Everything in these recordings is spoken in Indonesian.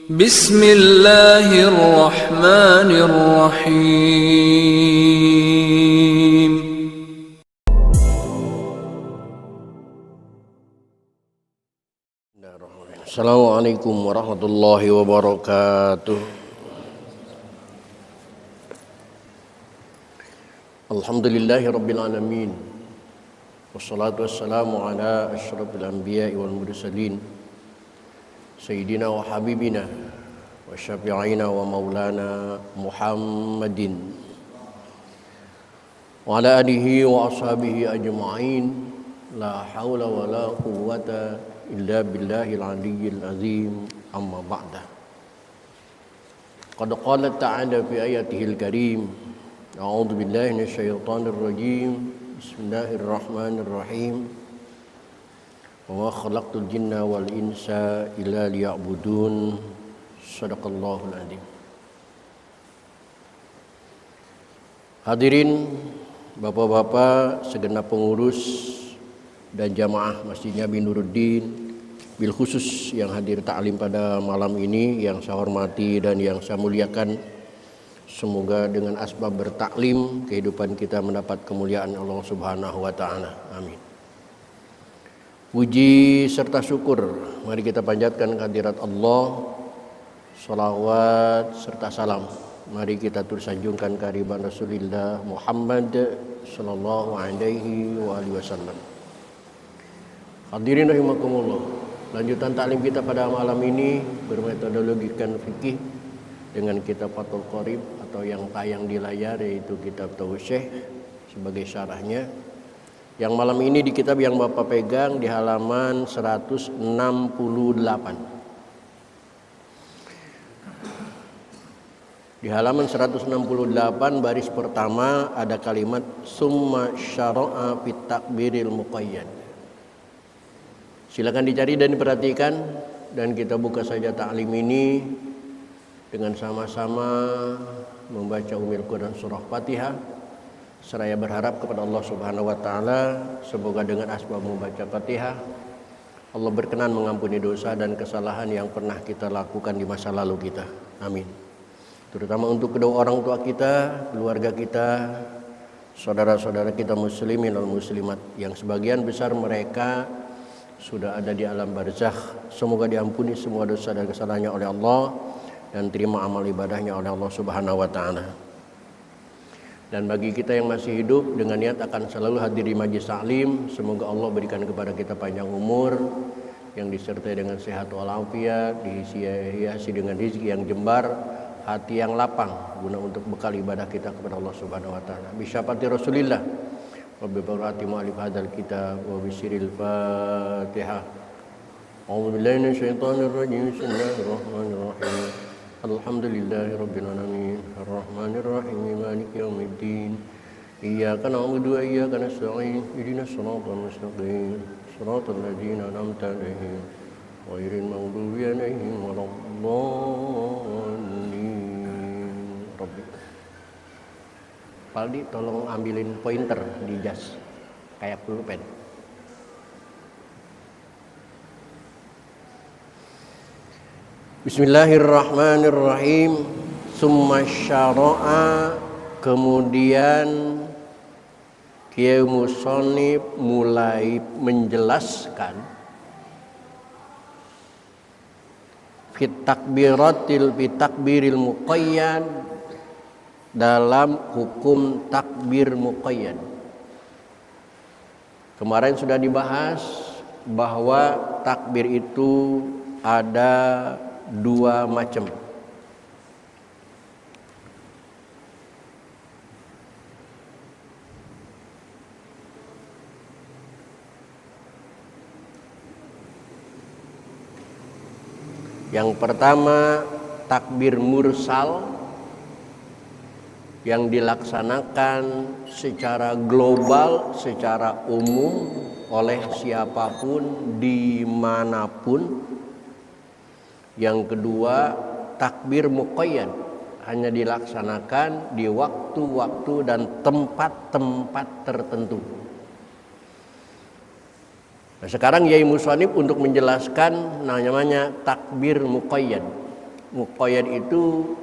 Bismillahirrahmanirrahim. Assalamualaikum warahmatullahi wabarakatuh. Alhamdulillahi rabbil alamin. Wassalatu wassalamu ala asyrafil anbiya'i wal mursalin. Sayyidina wa habibina wa syafi'ina wa maulana Muhammadin wa ala alihi wa ashabihi ajma'in. La hawla wa la quwwata illa billahil aliyyil azim. Amma ba'da. Qad qala ta'ala fi ayatihil karim. A'udzu billahi minasyaitonir rajim. Bismillahirrahmanirrahim. Wa ma khalaqtul jinna wal insa illa liya'budun. Shadaqallahul adzim. Hadirin bapak-bapak, segenap pengurus dan jamaah Masjid Nabi Nuruddin, bil khusus yang hadir ta'lim pada malam ini, yang saya hormati dan yang saya muliakan. Semoga dengan asbab bertaklim kehidupan kita mendapat kemuliaan Allah Subhanahu wa taala. Amin. Puji serta syukur mari kita panjatkan kehadirat Allah. Salawat serta salam mari kita tersanjungkan kehadiran Rasulullah Muhammad sallallahu alaihi wasallam. Hadirin rahimakumullah. Lanjutan taklim kita pada malam ini bermetodologikan fikih dengan kitab Fathul Qorib atau yang tayang di layar, yaitu kitab Tausyih sebagai syarahnya. Yang malam ini di kitab yang Bapak pegang di halaman 168. Di halaman 168 baris pertama ada kalimat summa syara'a fit takbiril muqayyad. Silakan dicari dan diperhatikan, dan kita buka saja taklim ini dengan sama-sama membaca Ummul Quran surah Fatihah. Seraya berharap kepada Allah Subhanahu wa taala semoga dengan asbab membaca Fatihah Allah berkenan mengampuni dosa dan kesalahan yang pernah kita lakukan di masa lalu kita. Amin. Terutama untuk kedua orang tua kita, keluarga kita, saudara-saudara kita muslimin dan muslimat yang sebagian besar mereka sudah ada di alam barzakh. Semoga diampuni semua dosa dan kesalahannya oleh Allah dan terima amal ibadahnya oleh Allah Subhanahu wa taala. Dan bagi kita yang masih hidup dengan niat akan selalu hadir di majlis taklim, semoga Allah berikan kepada kita panjang umur yang disertai dengan sehat walafiat, dihiasi dengan rezeki yang jembar, hati yang lapang guna untuk bekal ibadah kita kepada Allah Subhanahu wa taala. Bi syafaati Rasulillah wa bi barakati mu'allif hadzal kitab wa bi sirril Fatihah. A'udzu billahi minasyaitonir rajim. Bismillahirrahmanirrahim. Alhamdulillahi rabbil alamin. Arrahmanir rahim. Maliki yaumiddin. Iyyaka na'budu wa iyyaka nasta'in. Ihdinas siratal mustaqim. Shiratal ladzina an'amta 'alaihim ghairil maghdubi 'alaihim waladdallin. Rabbi. Paldi tolong ambilin pointer di jas kayak pulpen. Bismillahirrahmanirrahim. Summa syara'a, kemudian Kiai Musonib mulai menjelaskan fit takbiril muqayyad, dalam hukum takbir muqayyad. Kemarin sudah dibahas bahwa takbir itu ada dua macam. Yang pertama takbir mursal yang dilaksanakan secara global, secara umum oleh siapapun dimanapun. Yang kedua takbir muqayyad, hanya dilaksanakan di waktu-waktu dan tempat-tempat tertentu. Nah, sekarang Yai Musonib untuk menjelaskan namanya takbir muqayyad. Muqayyad itu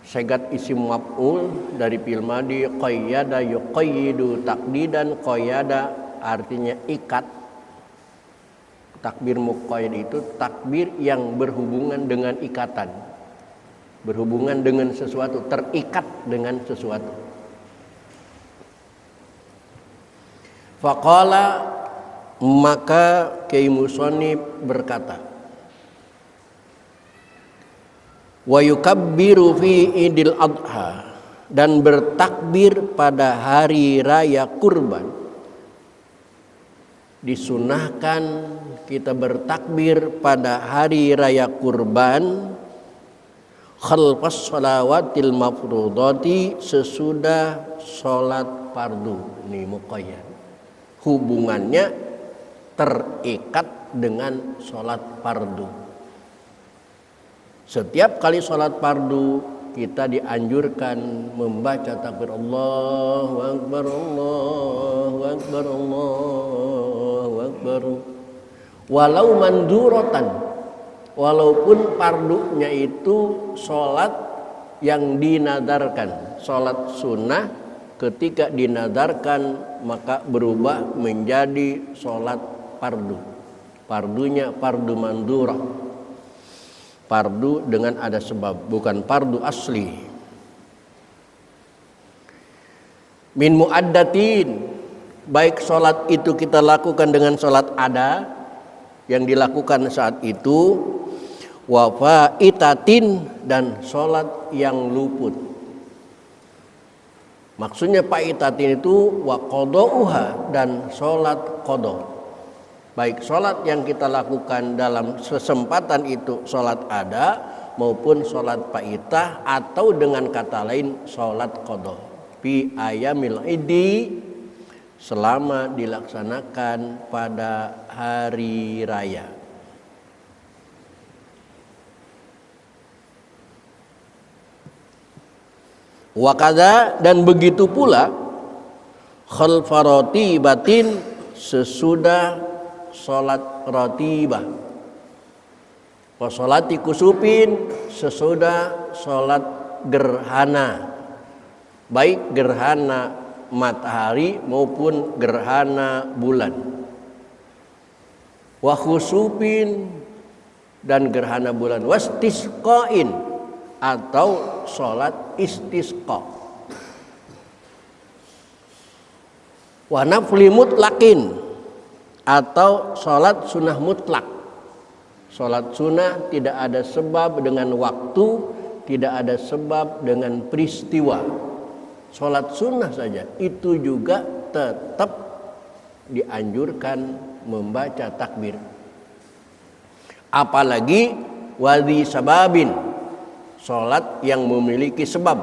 segat isim maf'ul dari fi'il madhi, qayyada yuqayyidu taqdidan, qayyada artinya ikat. Takbir muqayyad itu takbir yang berhubungan dengan ikatan, berhubungan dengan sesuatu, terikat dengan sesuatu. Faqala, maka Kiai Musannif berkata, wa yukabbiru fi idil adha, dan bertakbir pada hari raya kurban. Disunahkan kita bertakbir pada hari raya kurban khalfas shalawatil mafrudati, sesudah sholat fardu. Ini muqayyad, hubungannya terikat dengan sholat fardu. Setiap kali sholat fardu kita dianjurkan membaca takbir Allahu Akbar, Allahu Akbar, Allahu Akbar. Walau manduratan, walaupun fardunya itu sholat yang dinadarkan, sholat sunnah ketika dinadarkan maka berubah menjadi sholat fardu. Fardunya fardu mandurah, fardu dengan ada sebab, bukan fardu asli. Min muaddatin, baik sholat itu kita lakukan dengan sholat ada yang dilakukan saat itu, wa faitatin, dan sholat yang luput. Maksudnya faitatin itu wa qadauha, dan sholat qada. Baik sholat yang kita lakukan dalam kesempatan itu sholat ada maupun sholat faitah, atau dengan kata lain sholat qada fi ayamil idi, selama dilaksanakan pada hari raya. Wakada, dan begitu pula khalfa ratibatin, sesudah sholat ratibah. Wa sholati kusupin, sesudah sholat gerhana, baik gerhana matahari maupun gerhana bulan. Wa khusupin, dan gerhana bulan. Wastisqain, atau sholat istisqa. Wa nafli mutlaqin, atau sholat sunnah mutlak. Sholat sunnah tidak ada sebab dengan waktu, tidak ada sebab dengan peristiwa. Sholat sunnah saja itu juga tetap dianjurkan membaca takbir. Apalagi wadhi sababin, sholat yang memiliki sebab,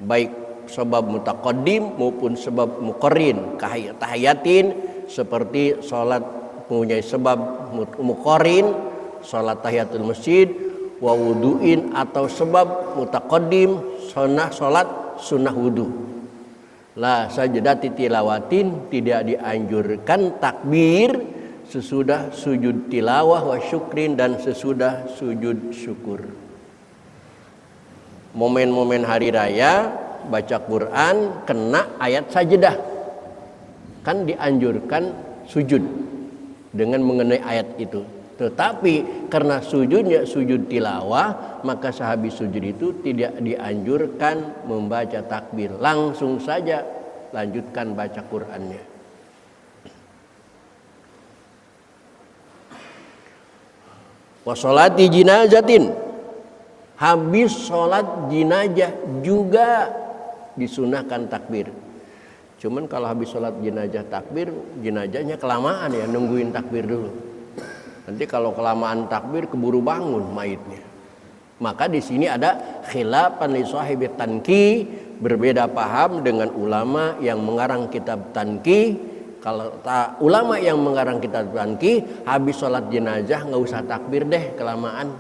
baik sebab mutaqaddim maupun sebab muqarrin, tahiyatin, seperti sholat mempunyai sebab muqarrin, sholat tahiyatul masjid, wa wudu'in, atau sebab mutaqaddim, sholat sunnah wudu. La sajdati tilawatin, tidak dianjurkan takbir sesudah sujud tilawah wa syukrin, dan sesudah sujud syukur. Momen-momen hari raya baca Quran kena ayat sajdah, kan dianjurkan sujud dengan mengenai ayat itu. Tetapi karena sujudnya sujud tilawah, maka sehabis sujud itu tidak dianjurkan membaca takbir, langsung saja lanjutkan baca Qur'annya. Wa sholati jinazatin, habis sholat jenazah juga disunahkan takbir. Cuman kalau habis sholat jenazah takbir, jenazahnya kelamaan ya, nungguin takbir dulu. Nanti kalau kelamaan takbir keburu bangun mayitnya. Maka di sini ada khilafan li sahibi tanqih, berbeda paham dengan ulama yang mengarang kitab tanqih. Kalau ulama yang mengarang kitab tanqih, habis sholat jenazah nggak usah takbir deh, kelamaan.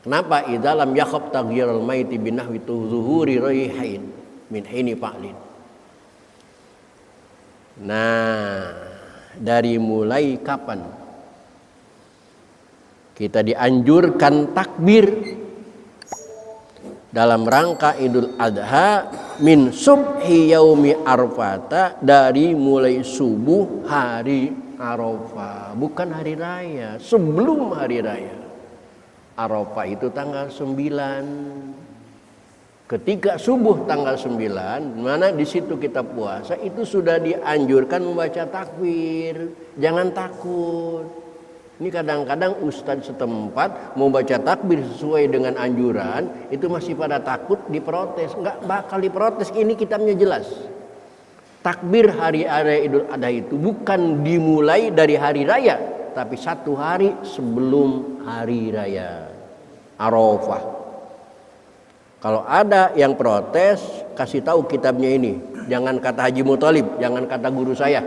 Kenapa? Idza lam yakhaf taghyirul maiti binahwi zuhuri raihain min hini fa'lin. Nah, dari mulai kapan Kita dianjurkan takbir dalam rangka Idul Adha min subhi yaumi arfata, dari mulai subuh hari Arafah, bukan hari raya, sebelum hari raya. Arafah itu tanggal 9. Ketika subuh tanggal 9, mana di situ kita puasa, itu sudah dianjurkan membaca takbir. Jangan takut. Ini kadang-kadang ustadz setempat mau baca takbir sesuai dengan anjuran, itu masih pada takut, diprotes. Enggak bakal diprotes, ini kitabnya jelas. Takbir hari raya Idul Adha itu bukan dimulai dari hari raya, tapi 1 hari sebelum hari raya Arafah. Kalau ada yang protes, kasih tahu kitabnya ini. Jangan kata Haji Muthalib, jangan kata guru saya.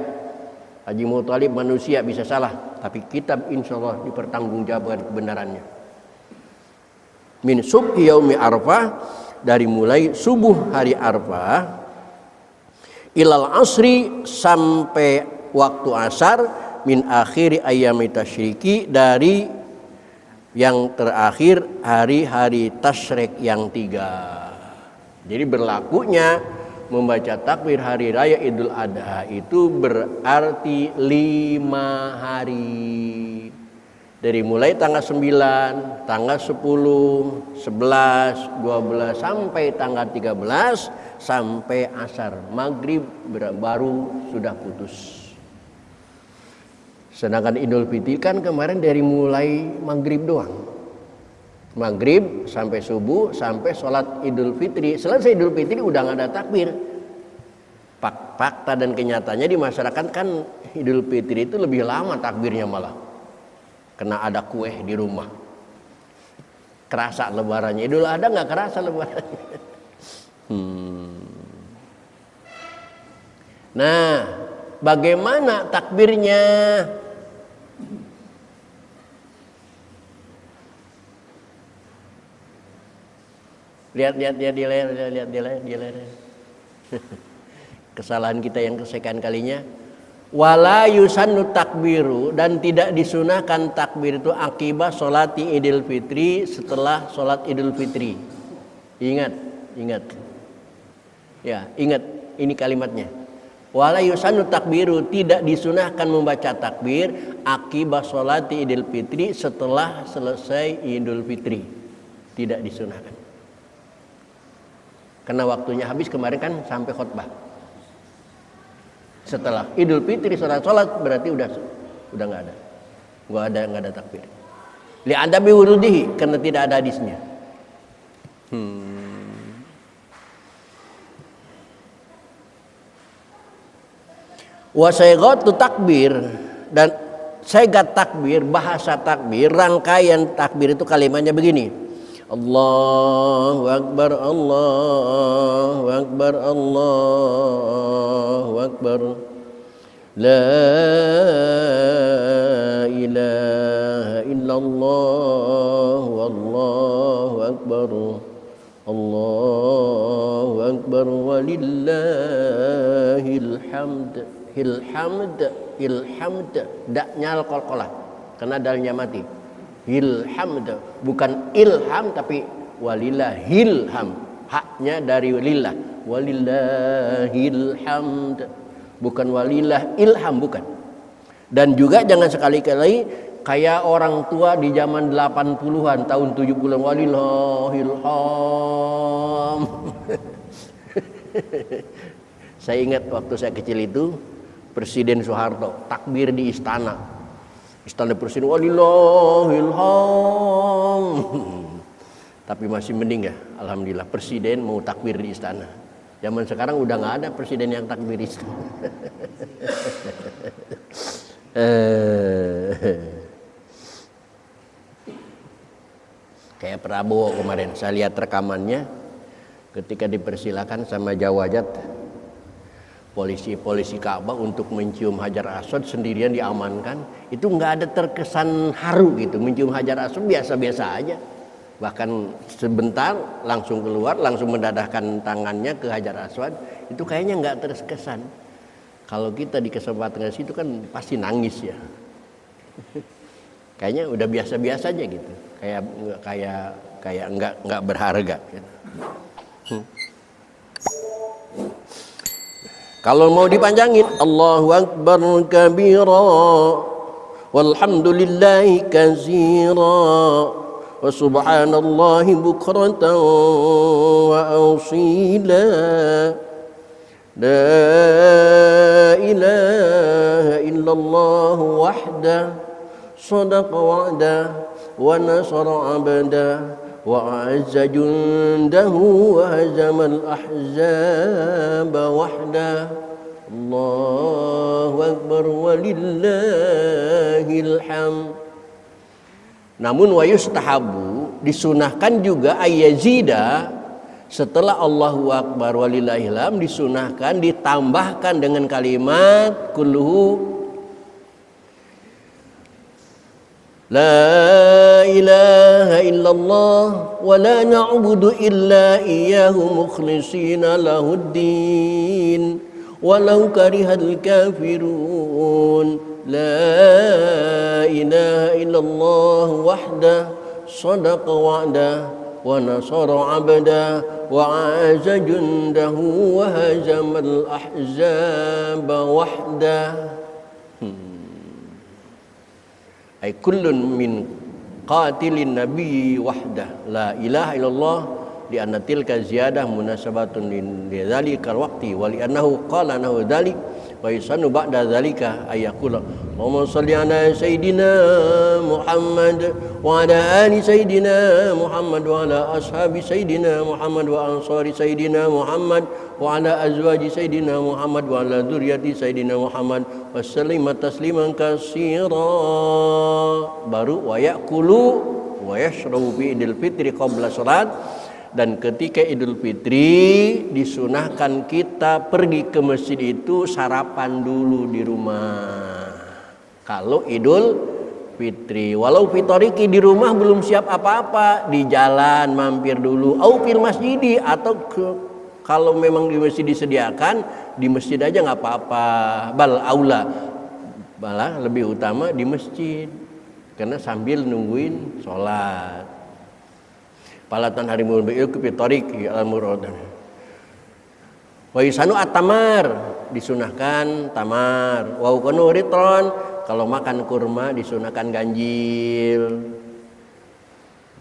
Haji Muthalib manusia, bisa salah, tapi kitab insya Allah dipertanggungjawabkan kebenarannya. Min subhi yaumi arfah, dari mulai subuh hari Arfah, ilal asri, sampai waktu asar, min akhiri ayyami tasyriki, dari yang terakhir hari-hari tasyrik yang 3. Jadi berlakunya membaca takbir hari raya Idul Adha itu berarti 5 hari. Dari mulai tanggal 9, tanggal 10, 11, 12 sampai tanggal 13, sampai asar maghrib baru sudah putus. Sedangkan Idul Fitri kan kemarin dari mulai maghrib doang. Maghrib sampai subuh, sampai sholat Idul Fitri. Selesai Idul Fitri udah nggak ada takbir. Fakta dan kenyataannya di masyarakat kan Idul Fitri itu lebih lama takbirnya malah. Kena ada kue di rumah. Kerasa lebarannya. Idul Adha nggak kerasa lebarannya. Nah, bagaimana takbirnya? Lihat di layar. Kesalahan kita yang kesekian kalinya. Wala yusannu takbiru, dan tidak disunahkan takbir itu akibat sholati Idul Fitri, setelah sholat Idul Fitri. Ingat. Ya, ingat ini kalimatnya. Wala yusannu takbiru, tidak disunahkan membaca takbir akibat sholati Idul Fitri, setelah selesai Idul Fitri. Tidak disunahkan. Karena waktunya habis kemarin kan sampai khutbah. Setelah Idul Fitri sholat berarti udah nggak ada takbir. Li adabi wurudihi, karena tidak ada hadisnya. Wa saygatu takbir, dan saygat takbir, bahasa takbir, rangkaian takbir itu kalimatnya begini. Allahu Akbar, Allahu Akbar, Allahu Akbar. La ilaha illallah, wallahu Akbar. Allahu Akbar, walillahil hamd. Ilhamd, daknya al-qalqalah, karena dalnya mati. Ilhamd, bukan ilham tapi walillahil ham, haknya dari lillah. Walillahil hamd, bukan walillah ilham, bukan. Dan juga jangan sekali-kali kayak orang tua di zaman 80-an, tahun 70-an, walillahil ham. Saya ingat waktu saya kecil itu Presiden Soeharto takbir di istana Presiden, walillahil ham. Tapi masih mending ya, alhamdulillah presiden mau takbir di istana. Zaman sekarang udah nggak ada presiden yang takbir di istana. Kayak Prabowo kemarin, saya lihat rekamannya ketika dipersilakan sama Jawajat, polisi Ka'bah untuk mencium Hajar Aswad, sendirian diamankan. Itu nggak ada terkesan haru gitu, mencium Hajar Aswad biasa-biasa aja. Bahkan sebentar langsung keluar, langsung mendadahkan tangannya ke Hajar Aswad. Itu kayaknya nggak terkesan. Kalau kita di kesempatan situ kan pasti nangis ya. Kayaknya udah biasa-biasa aja gitu. Kayak enggak berharga gitu. Kalau mau dipanjangin, Allahu Akbar kabira walhamdulillahi katsira wa subhanallahi bukratan wa asila la ilaha illallah wahda sadaqa wa'da wa nasara abda wa azza jundahu wa hazamal ahzaba wahda Allahu Akbar walillahil hamd. Namun wa yustahabu, disunahkan juga ayyazida, setelah Allahu Akbar walillahil hamd disunahkan ditambahkan dengan kalimat kulluhu La ilaha illallah wa la na'budu illa iyyahu mukhlishina lahuddin walau karihal kafirun La ilaha illallah wahda sadaqa wa'da wa nasara 'abda wa 'azza jundahu wa hazamal ahzaba wahda ay kullun min qatilin nabi wahdah la ilaha illallah li anna tilka ziyadah munasabatun li dzalikal waqti wa li annahu qala nahu dzalik wa yusanu ba'da dzalika ayaqula Allahumma shalli ala sayidina Muhammad wa ala ali sayidina Muhammad wa ala ashabi sayidina Muhammad wa ansari sayidina Muhammad wa ala azwaji sayidina Muhammad wa ala dzurriyyati sayidina Muhammad wa sallima tasliman katsira. Baru wa yaqulu wa yashrabu fi idul fitri qabla salat. Dan ketika Idul Fitri disunahkan kita pergi ke masjid itu sarapan dulu di rumah. Kalau Idul Fitri, walau fitoriki di rumah belum siap apa-apa, di jalan mampir dulu. Au fil masjidi, atau kalau memang di masjid disediakan, di masjid aja nggak apa-apa. Bal aula, malah lebih utama di masjid, karena sambil nungguin sholat. Palatan harimul bi'il kepitorik al-muradan. Wa yusanu at-tamar, disunahkan tamar. Wa ukunu ritron, kalau makan kurma disunahkan ganjil.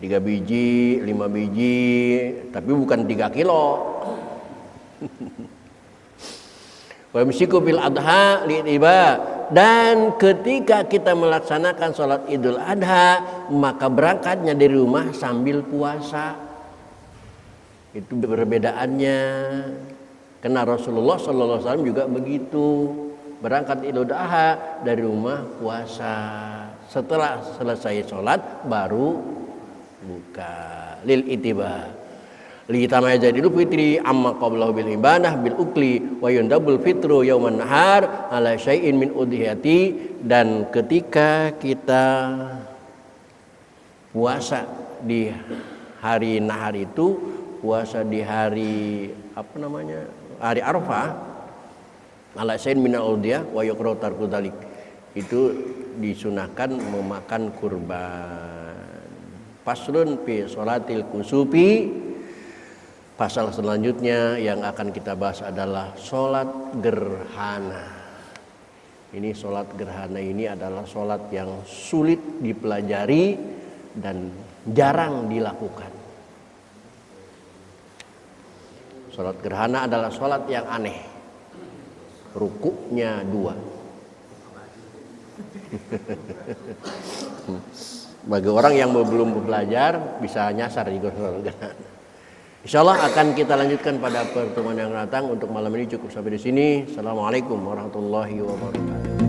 3 biji, 5 biji, tapi bukan 3 kilo. Wa yumsiku fil adha li'tiba. Dan ketika kita melaksanakan sholat Idul Adha, maka berangkatnya dari rumah sambil puasa. Itu perbedaannya. Karena Rasulullah SAW juga begitu, berangkat Idul Adha dari rumah puasa. Setelah selesai sholat baru buka lil itiba. Li tamaya Idul Fitri amma qablahu bil ibadah bil ukli wa yundabul fitru yauman nahar ala syai'in min udhiyati. Dan ketika kita puasa di hari nahar itu, puasa di hari hari Arafah, ala syai'in min udhiyah wa yuqra tarku dzalik, itu disunahkan memakan kurban. Faslun fi sholatil kusufi. Pasal selanjutnya yang akan kita bahas adalah sholat gerhana. Ini sholat gerhana ini adalah sholat yang sulit dipelajari dan jarang dilakukan. Sholat gerhana adalah sholat yang aneh. Rukuknya 2. Bagi orang yang belum belajar bisa nyasar di sholat gerhana. Insyaallah akan kita lanjutkan pada pertemuan yang datang. Untuk malam ini cukup sampai di sini. Assalamualaikum warahmatullahi wabarakatuh.